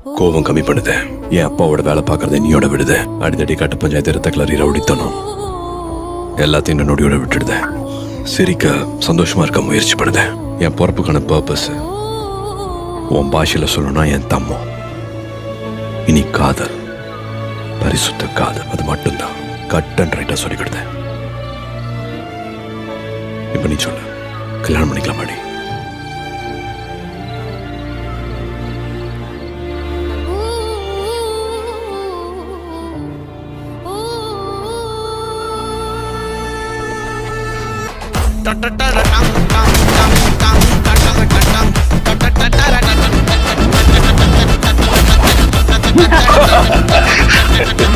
கோபம் கம்மி பண்ணுது. என் அப்பாவோட வேலை பார்க்கறத நீயோட விடுது. அடித்தடி கட்ட பஞ்சாயத்து ரத்த கிளறி ரவுடித்தனம் எல்லாத்தையும் இந்த நொடியோட விட்டுடுது. சிரிக்க சந்தோஷமா இருக்க முயற்சி பண்ணுது. என் பொறுப்புக்கான பர்பஸ் உன் பாஷையில சொல்லணும்னா என் தம்மம். இனி காதல், பரிசுத்த காதல், அது மட்டும்தான் கட் அண்ட் ரைட்டா சொல்லிக்கிடுது. இப்ப நீ சொல்லு, கல்யாணம் பண்ணிக்கலாமாடி? Ha ha ha ha!